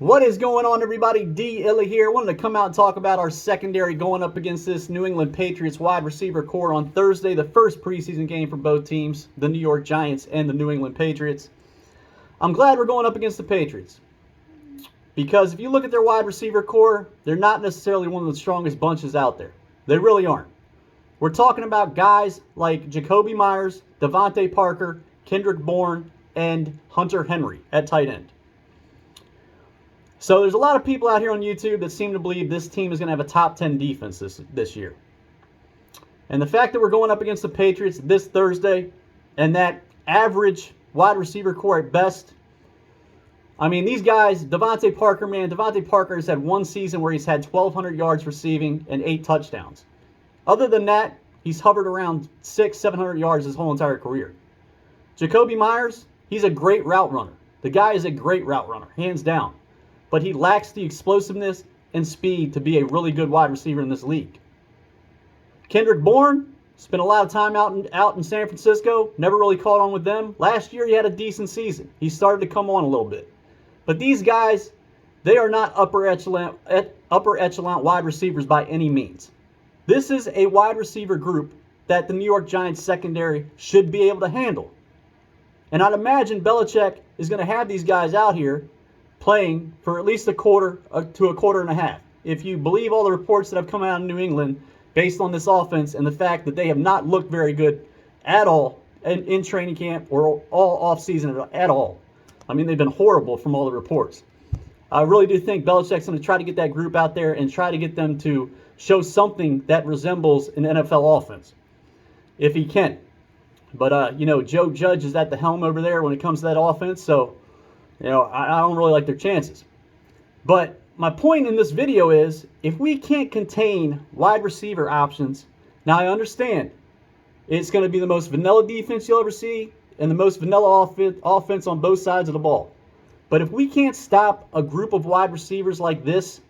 What is going on, everybody? D. Illa here. Wanted to come out and talk about our secondary going up against this New England Patriots wide receiver core on Thursday, the first preseason game for both teams, the New York Giants and the New England Patriots. I'm glad we're going up against the Patriots because if you look at their wide receiver core, they're not necessarily one of the strongest bunches out there. They really aren't. We're talking about guys like Jakobi Meyers, Devontae Parker, Kendrick Bourne, and Hunter Henry at tight end. So there's a lot of people out here on YouTube that seem to believe this team is going to have a top 10 defense this year. And the fact that we're going up against the Patriots this Thursday and that average wide receiver core at best, I mean, these guys, Devontae Parker has had one season where he's had 1,200 yards receiving and 8 touchdowns. Other than that, he's hovered around 600-700 yards his whole entire career. Jakobi Meyers, he's a great route runner. The guy is a great route runner, hands down. But he lacks the explosiveness and speed to be a really good wide receiver in this league. Kendrick Bourne spent a lot of time out in San Francisco, never really caught on with them. Last year he had a decent season. He started to come on a little bit. But these guys, they are not upper echelon wide receivers by any means. This is a wide receiver group that the New York Giants secondary should be able to handle. And I'd imagine Belichick is going to have these guys out here playing for at least a quarter to a quarter and a half. If you believe all the reports that have come out of New England based on this offense and the fact that they have not looked very good at all in training camp or all offseason at all. I mean, they've been horrible from all the reports. I really do think Belichick's going to try to get that group out there and try to get them to show something that resembles an NFL offense, if he can. But, Joe Judge is at the helm over there when it comes to that offense, so, I don't really like their chances. But my point in this video is, if we can't contain wide receiver options, now I understand it's going to be the most vanilla defense you'll ever see and the most vanilla offense on both sides of the ball. But if we can't stop a group of wide receivers like this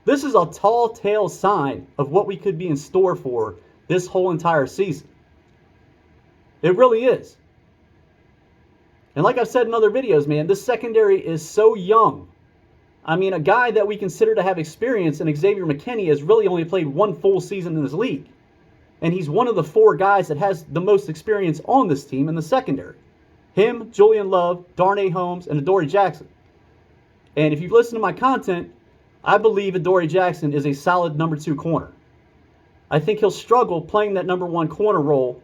is a tall tale sign of what we could be in store for this whole entire season. It really is. And like I've said in other videos, man, this secondary is so young. I mean, a guy that we consider to have experience in Xavier McKinney has really only played one full season in this league. And he's one of the 4 guys that has the most experience on this team in the secondary. Him, Julian Love, Darnay Holmes, and Adoree Jackson. And if you've listened to my content, I believe Adoree Jackson is a solid number 2 corner. I think he'll struggle playing that number 1 corner role,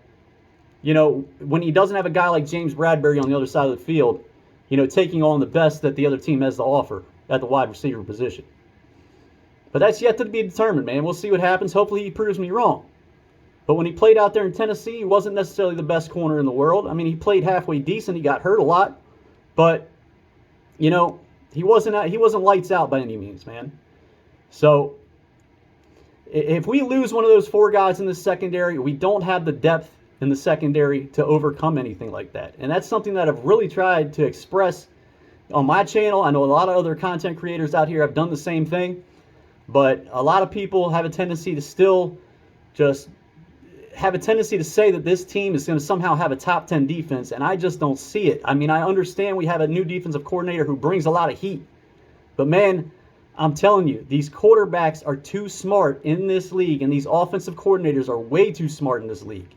when he doesn't have a guy like James Bradberry on the other side of the field, taking on the best that the other team has to offer at the wide receiver position. But that's yet to be determined, man. We'll see what happens. Hopefully he proves me wrong. But when he played out there in Tennessee, he wasn't necessarily the best corner in the world. I mean, he played halfway decent. He got hurt a lot. But, he wasn't lights out by any means, man. So, if we lose one of those 4 guys in the secondary, we don't have the depth in the secondary to overcome anything like that. And that's something that I've really tried to express on my channel. I know a lot of other content creators out here have done the same thing. But a lot of people have a tendency to still just say that this team is going to somehow have a top 10 defense, and I just don't see it. I mean, I understand we have a new defensive coordinator who brings a lot of heat. But, man, I'm telling you, these quarterbacks are too smart in this league, and these offensive coordinators are way too smart in this league.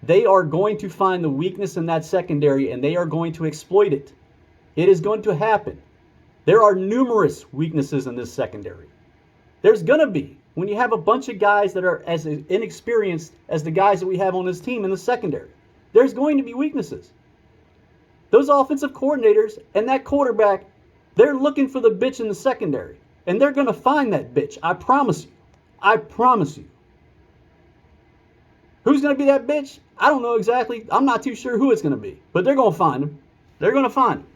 They are going to find the weakness in that secondary, and they are going to exploit it. It is going to happen. There are numerous weaknesses in this secondary. There's going to be. When you have a bunch of guys that are as inexperienced as the guys that we have on this team in the secondary, there's going to be weaknesses. Those offensive coordinators and that quarterback, they're looking for the bitch in the secondary. And they're going to find that bitch. I promise you. I promise you. Who's going to be that bitch? I don't know exactly. I'm not too sure who it's going to be. But they're going to find him. They're going to find him.